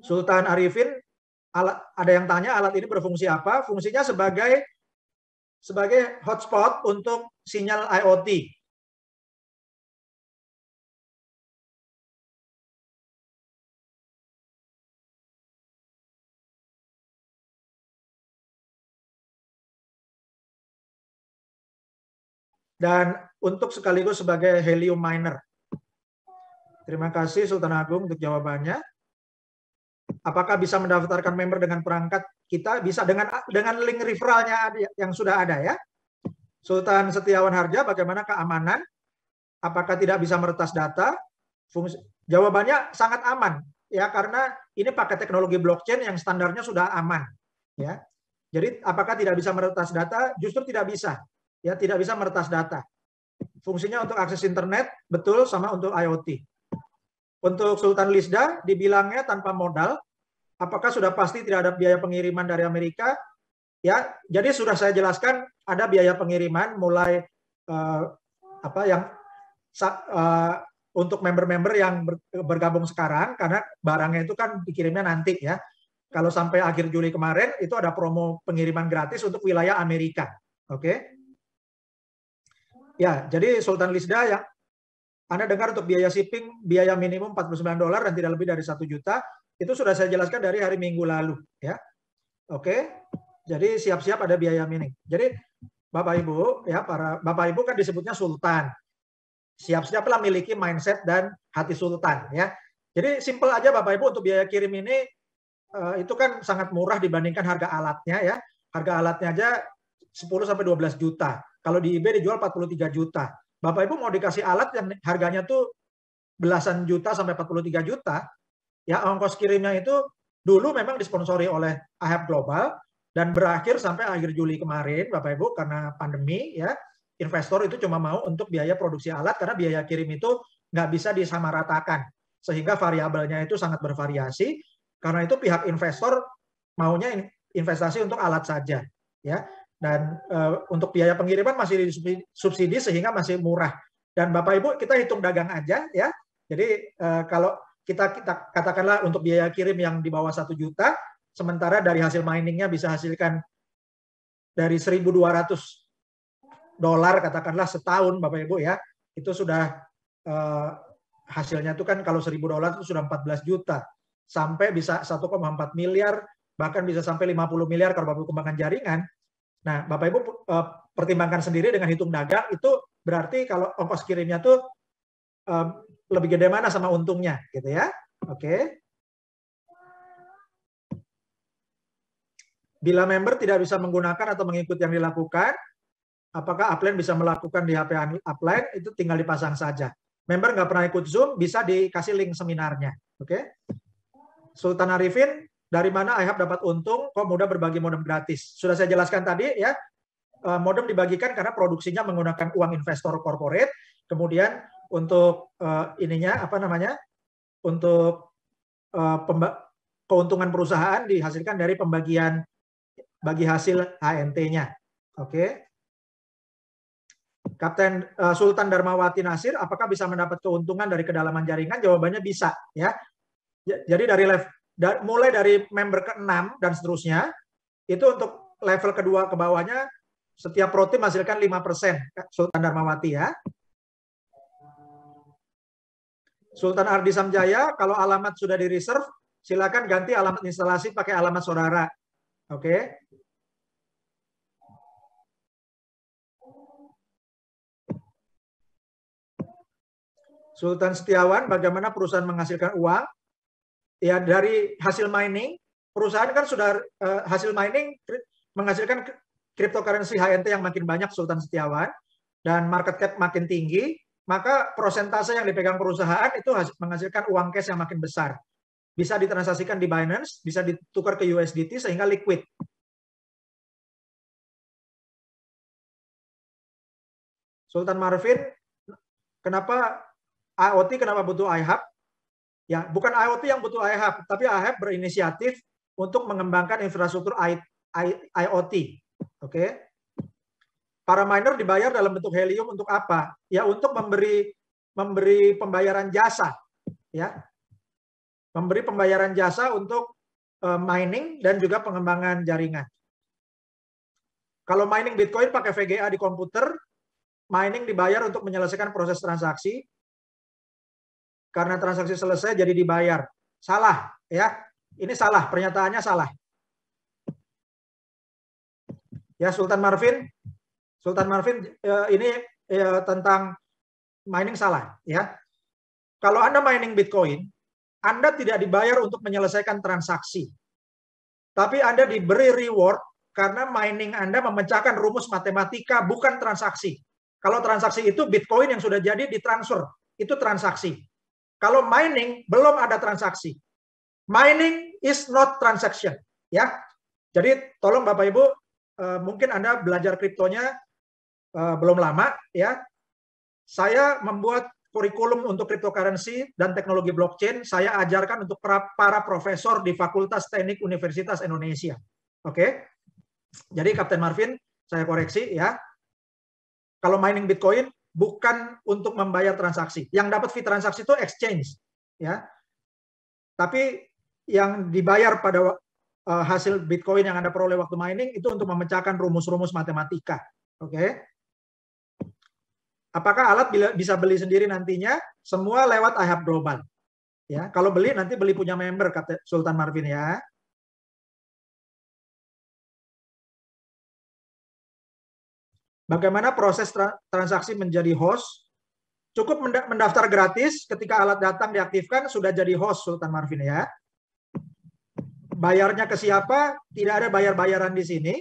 Sultan Arifin, ada yang tanya alat ini berfungsi apa? Fungsinya sebagai hotspot untuk sinyal IoT. Dan untuk sekaligus sebagai helium miner. Terima kasih Sultan Agung untuk jawabannya. Apakah bisa mendaftarkan member dengan perangkat kita? Bisa dengan link referralnya yang sudah ada ya. Sultan Setiawan Harja, bagaimana keamanan? Apakah tidak bisa meretas data? Jawabannya sangat aman ya, karena ini pakai teknologi blockchain yang standarnya sudah aman ya. Jadi apakah tidak bisa meretas data? Justru tidak bisa. Ya, tidak bisa meretas data. Fungsinya untuk akses internet, betul, sama untuk IoT. Untuk Sultan Lisda, dibilangnya tanpa modal. Apakah sudah pasti tidak ada biaya pengiriman dari Amerika? Ya, jadi sudah saya jelaskan ada biaya pengiriman mulai untuk member-member yang bergabung sekarang, karena barangnya itu kan dikirimnya nanti ya. Kalau sampai akhir Juli kemarin itu ada promo pengiriman gratis untuk wilayah Amerika. Oke. Ya, jadi Sultan Lisda, yang Anda dengar untuk biaya shipping, biaya minimum $49 dan tidak lebih dari 1 juta, itu sudah saya jelaskan dari hari Minggu lalu. Ya, oke. Jadi siap-siap ada biaya minim. Jadi Bapak Ibu, ya, para Bapak Ibu kan disebutnya Sultan. Siap-siaplah miliki mindset dan hati Sultan. Ya, jadi simple aja Bapak Ibu, untuk biaya kirim ini itu kan sangat murah dibandingkan harga alatnya ya. Harga alatnya aja 10-12 juta. Kalau di eBay dijual 43 juta. Bapak Ibu mau dikasih alat yang harganya tuh belasan juta sampai 43 juta, ya ongkos kirimnya itu dulu memang disponsori oleh IHAB Global dan berakhir sampai akhir Juli kemarin, Bapak Ibu, karena pandemi ya, investor itu cuma mau untuk biaya produksi alat karena biaya kirim itu nggak bisa disamaratakan, sehingga variabelnya itu sangat bervariasi. Karena itu pihak investor maunya investasi untuk alat saja, ya. Dan untuk biaya pengiriman masih disubsidi sehingga masih murah. Dan Bapak Ibu, kita hitung dagang aja ya. Jadi kalau kita katakanlah untuk biaya kirim yang di bawah 1 juta, sementara dari hasil miningnya bisa hasilkan dari $1.200 katakanlah setahun, Bapak Ibu ya, itu sudah hasilnya itu kan kalau $1.000 itu sudah 14 juta, sampai bisa 1,4 miliar, bahkan bisa sampai 50 miliar kalau Bapak Ibu kembangkan jaringan. Nah, Bapak Ibu pertimbangkan sendiri dengan hitung dagang, itu berarti kalau ongkos kirimnya tuh lebih gede mana sama untungnya, gitu ya. Oke. Bila member tidak bisa menggunakan atau mengikuti yang dilakukan, apakah upline bisa melakukan di HP upline? Itu tinggal dipasang saja. Member nggak pernah ikut Zoom, bisa dikasih link seminarnya. Oke. Sultan Arifin, dari mana IHAB dapat untung? Kok mudah berbagi modem gratis? Sudah saya jelaskan tadi ya. Modem dibagikan karena produksinya menggunakan uang investor corporate. Kemudian untuk ininya apa namanya? Untuk keuntungan perusahaan dihasilkan dari pembagian bagi hasil HNT-nya. Oke. Kapten Sultan Darmawati Nasir, apakah bisa mendapat keuntungan dari kedalaman jaringan? Jawabannya bisa ya. Jadi mulai dari member ke-6 dan seterusnya, itu untuk level kedua ke bawahnya, setiap pro tim menghasilkan 5%, Sultan Darmawati ya. Sultan Ardi Samjaya, kalau alamat sudah di reserve, silakan ganti alamat instalasi pakai alamat saudara. Oke. Sultan Setiawan, bagaimana perusahaan menghasilkan uang? Ya, dari hasil mining, perusahaan kan sudah hasil mining menghasilkan cryptocurrency HNT yang makin banyak, Sultan Setiawan, dan market cap makin tinggi, maka persentase yang dipegang perusahaan itu menghasilkan uang cash yang makin besar. Bisa ditransaksikan di Binance, bisa ditukar ke USDT sehingga liquid. Sultan Marvin, kenapa IoT, kenapa butuh IHAB? Ya, bukan IoT yang butuh IHAB, tapi IHAB berinisiatif untuk mengembangkan infrastruktur IoT. Oke. Para miner dibayar dalam bentuk helium untuk apa? Ya, untuk memberi pembayaran jasa, ya. memberi pembayaran jasa untuk mining dan juga pengembangan jaringan. Kalau mining Bitcoin pakai VGA di komputer, mining dibayar untuk menyelesaikan proses transaksi. Karena transaksi selesai jadi dibayar. Salah, ya. Ini salah, pernyataannya salah. Ya, Sultan Marvin ini tentang mining salah, ya. Kalau Anda mining Bitcoin, Anda tidak dibayar untuk menyelesaikan transaksi. Tapi Anda diberi reward karena mining Anda memecahkan rumus matematika, bukan transaksi. Kalau transaksi itu Bitcoin yang sudah jadi ditransfer, itu transaksi. Kalau mining belum ada transaksi. Mining is not transaction, ya. Jadi tolong Bapak Ibu, mungkin Anda belajar kriptonya belum lama, ya. Saya membuat kurikulum untuk cryptocurrency dan teknologi blockchain. Saya ajarkan untuk para profesor di Fakultas Teknik Universitas Indonesia. Oke. Jadi Kapten Marvin, saya koreksi, ya. Kalau mining Bitcoin bukan untuk membayar transaksi. Yang dapat fee transaksi itu exchange, ya. Tapi yang dibayar pada hasil Bitcoin yang Anda peroleh waktu mining itu untuk memecahkan rumus-rumus matematika. Oke. Apakah alat bisa beli sendiri nantinya? Semua lewat iHub Global. Ya, kalau beli nanti beli punya member, kata Sultan Marvin, ya. Bagaimana proses transaksi menjadi host? Cukup mendaftar gratis, ketika alat datang diaktifkan sudah jadi host, Sultan Marvin, ya. Bayarnya ke siapa? Tidak ada bayar-bayaran di sini,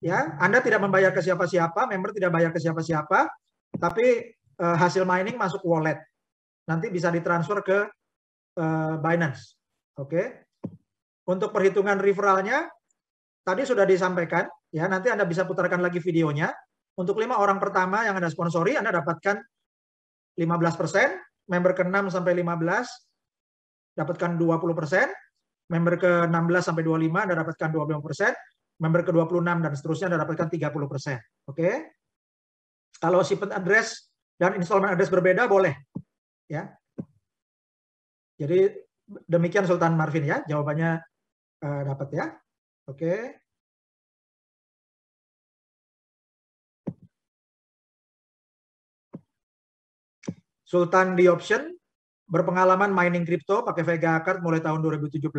ya. Anda tidak membayar ke siapa-siapa, member tidak bayar ke siapa-siapa, tapi hasil mining masuk wallet. Nanti bisa ditransfer ke Binance. Oke. Untuk perhitungan referralnya tadi sudah disampaikan, ya. Nanti Anda bisa putarkan lagi videonya. Untuk 5 orang pertama yang Anda sponsori, Anda dapatkan 15%, member ke-6 sampai 15 dapatkan 20%, member ke-16 sampai 25 Anda dapatkan 25%, member ke-26 dan seterusnya Anda dapatkan 30%. Oke. Kalau shipment address dan installment address berbeda boleh, ya. Jadi demikian Sultan Marvin, ya, jawabannya dapat, ya. Oke. Sultan di option berpengalaman mining crypto pakai Vega Card mulai tahun 2017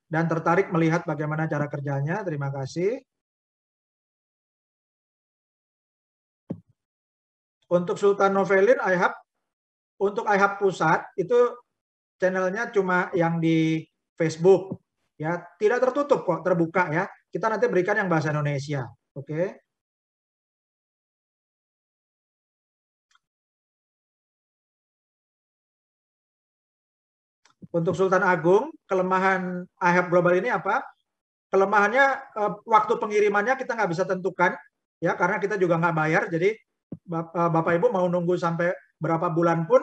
dan tertarik melihat bagaimana cara kerjanya. Terima kasih. Untuk Sultan Novelin, untuk iHub pusat itu channelnya cuma yang di Facebook, ya, tidak tertutup kok, terbuka, ya. Kita nanti berikan yang bahasa Indonesia. Oke. Untuk Sultan Agung, kelemahan iHub Global ini apa? Kelemahannya waktu pengirimannya kita nggak bisa tentukan, ya, karena kita juga nggak bayar. Jadi Bapak Ibu mau nunggu sampai berapa bulan pun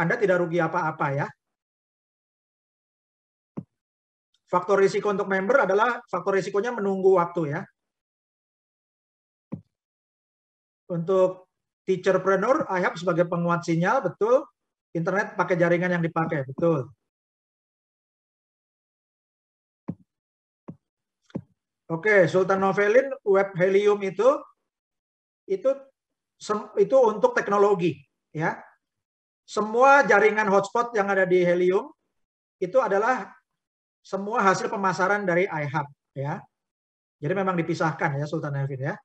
Anda tidak rugi apa-apa, ya. Faktor risiko untuk member adalah faktor risikonya menunggu waktu, ya. Untuk teacherpreneur, iHub sebagai penguat sinyal, betul. Internet pakai jaringan yang dipakai, betul. Oke, Sultan Novelin, web Helium itu untuk teknologi, ya. Semua jaringan hotspot yang ada di Helium itu adalah semua hasil pemasaran dari iHub, ya. Jadi memang dipisahkan, ya, Sultan Novelin, ya.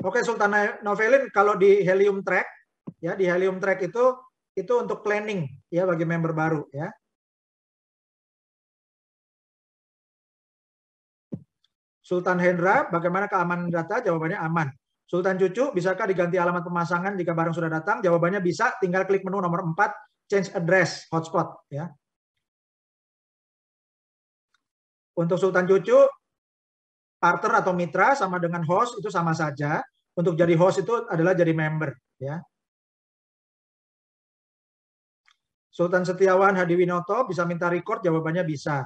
Oke, Sultan Novelin, kalau di Helium Track, ya, di Helium Track itu untuk planning, ya, bagi member baru, ya. Sultan Hendra, bagaimana keamanan data? Jawabannya aman. Sultan Cucu, bisakah diganti alamat pemasangan jika barang sudah datang? Jawabannya bisa, tinggal klik menu nomor 4, change address hotspot, ya. Untuk Sultan Cucu, partner atau mitra sama dengan host itu sama saja. Untuk jadi host itu adalah jadi member, ya. Sultan Setiawan Hadiwinoto, bisa minta record? Jawabannya bisa.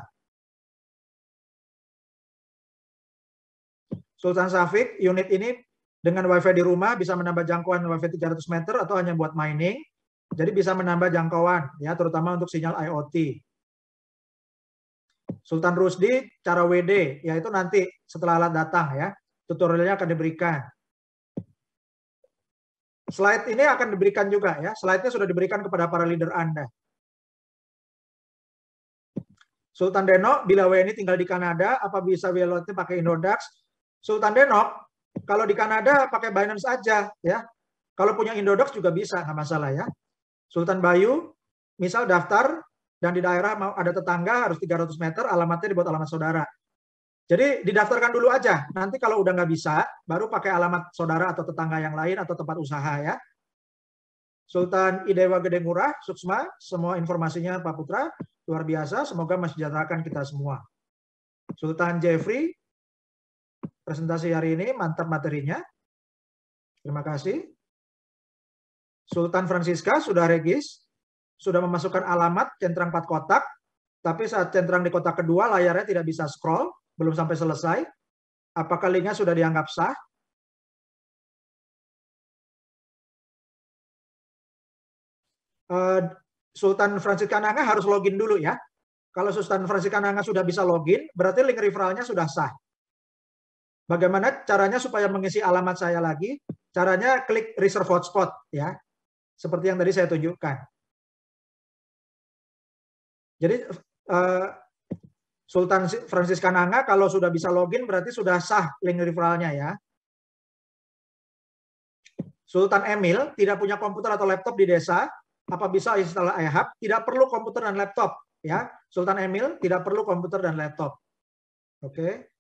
Sultan Safik, unit ini dengan WiFi di rumah bisa menambah jangkauan WiFi 300 meter atau hanya buat mining. Jadi bisa menambah jangkauan, ya, terutama untuk sinyal IoT. Sultan Rusdi, cara WD, yaitu nanti setelah alat datang, ya, tutorialnya akan diberikan. Slide ini akan diberikan juga, ya. Slide-nya sudah diberikan kepada para leader Anda. Sultan Denok, bila WNI tinggal di Kanada, apa bisa WLOT pakai Indodax? Sultan Denok, kalau di Kanada pakai Binance aja, ya. Kalau punya Indodax juga bisa, nggak masalah, ya. Sultan Bayu, misal daftar dan di daerah mau ada tetangga harus 300 meter, alamatnya dibuat alamat saudara. Jadi didaftarkan dulu aja. Nanti kalau udah nggak bisa, baru pakai alamat saudara atau tetangga yang lain atau tempat usaha, ya. Sultan Idewa Gede Ngurah, Suksma, semua informasinya Pak Putra, luar biasa. Semoga mensejahterakan kita semua. Sultan Jeffrey, presentasi hari ini mantap materinya. Terima kasih. Sultan Francisca sudah regis, sudah memasukkan alamat centrang 4 kotak, tapi saat centrang di kotak kedua layarnya tidak bisa scroll, belum sampai selesai. Apakah linknya sudah dianggap sah? Sultan Francisca Nanga harus login dulu, ya. Kalau Sultan Francisca Nanga sudah bisa login, berarti link referralnya sudah sah. Bagaimana caranya supaya mengisi alamat saya lagi? Caranya klik reserve hotspot, ya. Seperti yang tadi saya tunjukkan. Jadi Sultan Francisca Nanga kalau sudah bisa login berarti sudah sah link referralnya, ya. Sultan Emil tidak punya komputer atau laptop di desa, apa bisa install iHub? Tidak perlu komputer dan laptop, ya. Sultan Emil tidak perlu komputer dan laptop. Oke.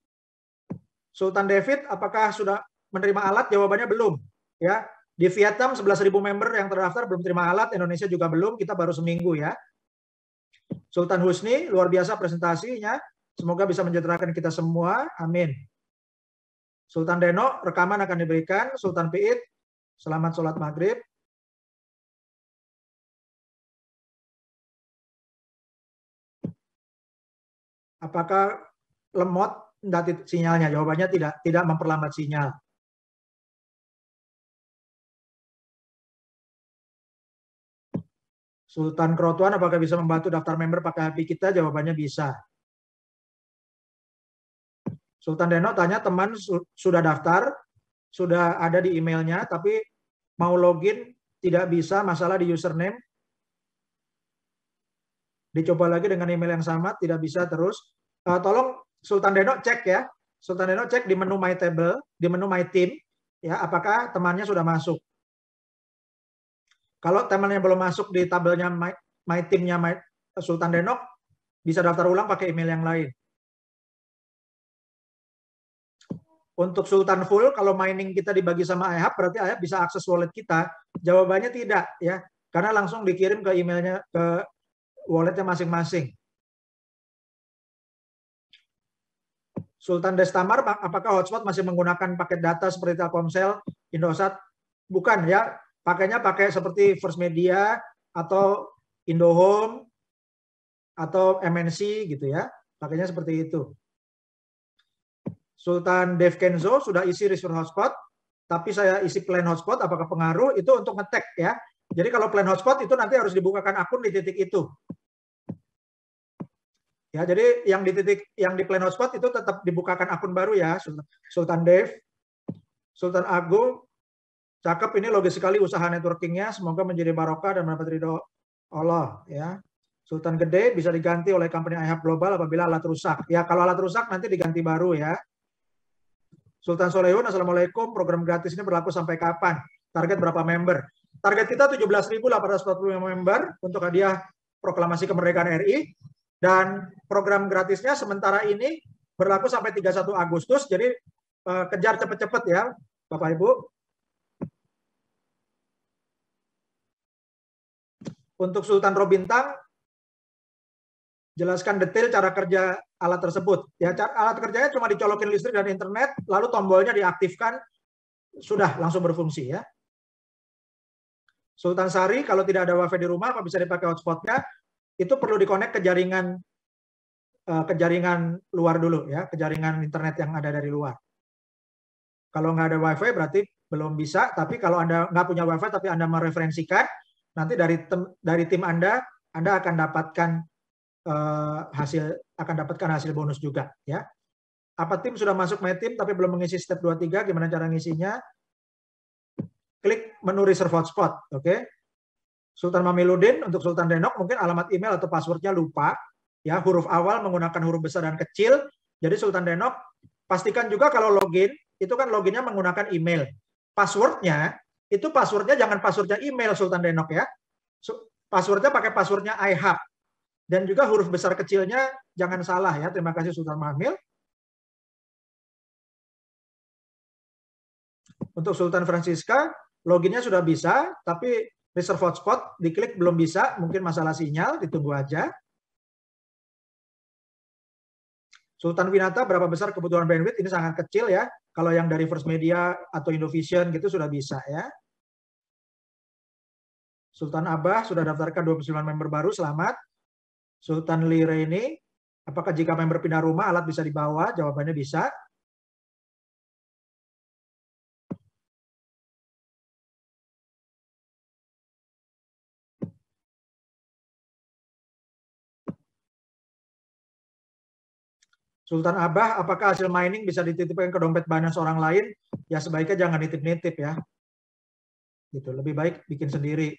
Sultan David apakah sudah menerima alat? Jawabannya belum, ya. Di Vietnam 11.000 member yang terdaftar belum terima alat, Indonesia juga belum, kita baru seminggu, ya. Sultan Husni, luar biasa presentasinya. Semoga bisa mensejahterakan kita semua. Amin. Sultan Deno, rekaman akan diberikan. Sultan Piit, selamat sholat maghrib. Apakah lemot sinyalnya? Jawabannya tidak memperlambat sinyal. Sultan Krotuan, apakah bisa membantu daftar member pakai HP kita? Jawabannya bisa. Sultan Deno tanya, teman sudah daftar, sudah ada di emailnya, tapi mau login tidak bisa, masalah di username. Dicoba lagi dengan email yang sama, tidak bisa terus. Tolong Sultan Deno cek, ya. Sultan Deno cek di menu My Table, di menu My Team, ya, apakah temannya sudah masuk. Kalau temannya belum masuk di tabelnya My Team-nya Sultan Denok, bisa daftar ulang pakai email yang lain. Untuk Sultan Full, kalau mining kita dibagi sama iHub, berarti iHub bisa akses wallet kita. Jawabannya tidak, ya, karena langsung dikirim ke emailnya, ke walletnya masing-masing. Sultan Destamar, apakah hotspot masih menggunakan paket data seperti Telkomsel, Indosat? Bukan, ya. Pakainya pakai seperti First Media atau Indohome atau MNC gitu, ya. Pakainya seperti itu. Sultan Dev Kenzo sudah isi reserve hotspot, tapi saya isi plan hotspot, apakah pengaruh? Itu untuk ngetek, ya. Jadi kalau plan hotspot itu nanti harus dibukakan akun di titik itu. Ya, jadi yang di plan hotspot itu tetap dibukakan akun baru, ya. Sultan Dev, Sultan Agung, cakep, ini logis sekali usaha networkingnya, semoga menjadi barokah dan mendapat ridho Allah, ya. Sultan Gede bisa diganti oleh company iHub Global apabila alat rusak. Ya, kalau alat rusak nanti diganti baru, ya. Sultan Solehun, Assalamualaikum, program gratis ini berlaku sampai kapan? Target berapa member? Target kita 17.845 member untuk hadiah proklamasi kemerdekaan RI, dan program gratisnya sementara ini berlaku sampai 31 Agustus, jadi kejar cepet-cepet, ya, Bapak Ibu. Untuk Sultan Robintang, jelaskan detail cara kerja alat tersebut. Ya, alat kerjanya cuma dicolokin listrik dan internet, lalu tombolnya diaktifkan, sudah langsung berfungsi, ya. Sultan Sari, kalau tidak ada WiFi di rumah, apa bisa dipakai hotspotnya? Itu perlu dikonek ke jaringan luar dulu, ya, ke jaringan internet yang ada dari luar. Kalau nggak ada WiFi berarti belum bisa. Tapi kalau Anda nggak punya WiFi tapi Anda mereferensikan, nanti dari tim Anda akan dapatkan hasil bonus juga, ya. Apa tim sudah masuk My Team tapi belum mengisi step 23? Gimana cara ngisinya? Klik menu Reserve Hotspot, oke. Sultan Mamiludin, untuk Sultan Denok mungkin alamat email atau passwordnya lupa, ya, huruf awal menggunakan huruf besar dan kecil. Jadi Sultan Denok pastikan juga kalau login itu kan loginnya menggunakan email. Passwordnya jangan passwordnya email Sultan Denok, ya. Passwordnya pakai passwordnya iHub, dan juga huruf besar kecilnya jangan salah, ya. Terima kasih Sultan Mamil. Untuk Sultan Francisca loginnya sudah bisa, tapi Reserve Hotspot diklik belum bisa, mungkin masalah sinyal, ditunggu aja. Sultan Winata, berapa besar kebutuhan bandwidth? Ini sangat kecil, ya. Kalau yang dari First Media atau Indovision gitu sudah bisa, ya. Sultan Abah sudah daftarkan 29 member baru, selamat. Sultan Lire ini, apakah jika member pindah rumah alat bisa dibawa? Jawabannya bisa. Sultan Abah, apakah hasil mining bisa dititipkan ke dompet Binance orang lain? Ya sebaiknya jangan nitip-nitip, ya. Gitu, lebih baik bikin sendiri.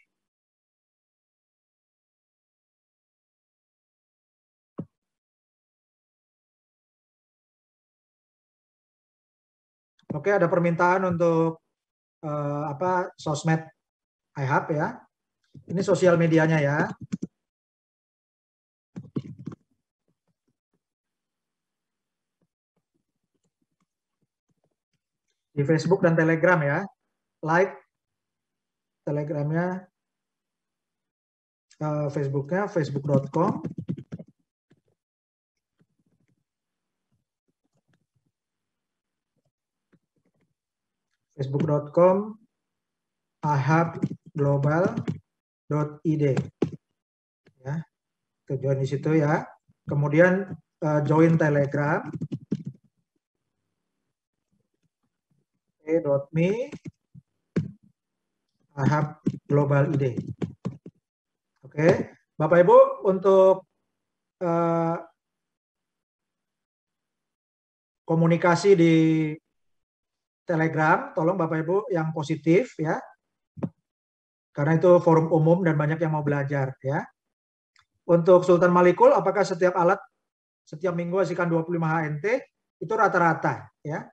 Oke, ada permintaan untuk sosmed iHub, ya. Ini sosial medianya, ya. Di Facebook dan Telegram, ya. Like Telegramnya, Facebooknya facebook.com ahubglobal.id, ya. Join di situ, ya. Kemudian join Telegram .me ahubglobal.id. Oke, Bapak Ibu, untuk komunikasi di Telegram, tolong Bapak Ibu yang positif, ya. Karena itu forum umum dan banyak yang mau belajar, ya. Untuk Sultan Malikul, apakah setiap alat setiap minggu hasilkan 25 HNT? Itu rata-rata, ya.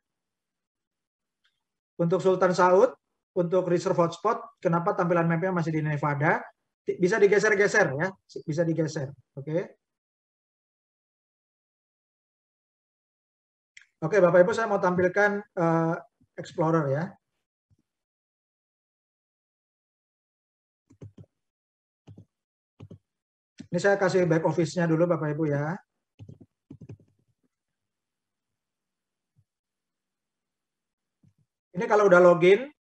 Untuk Sultan Saud, untuk Reserve Hotspot, kenapa tampilan mapnya masih di Nevada? Bisa digeser-geser, ya. Bisa digeser, oke. Oke, Bapak Ibu, saya mau tampilkan Explorer, ya. Ini saya kasih back office-nya dulu, Bapak Ibu, ya. Ini kalau udah login,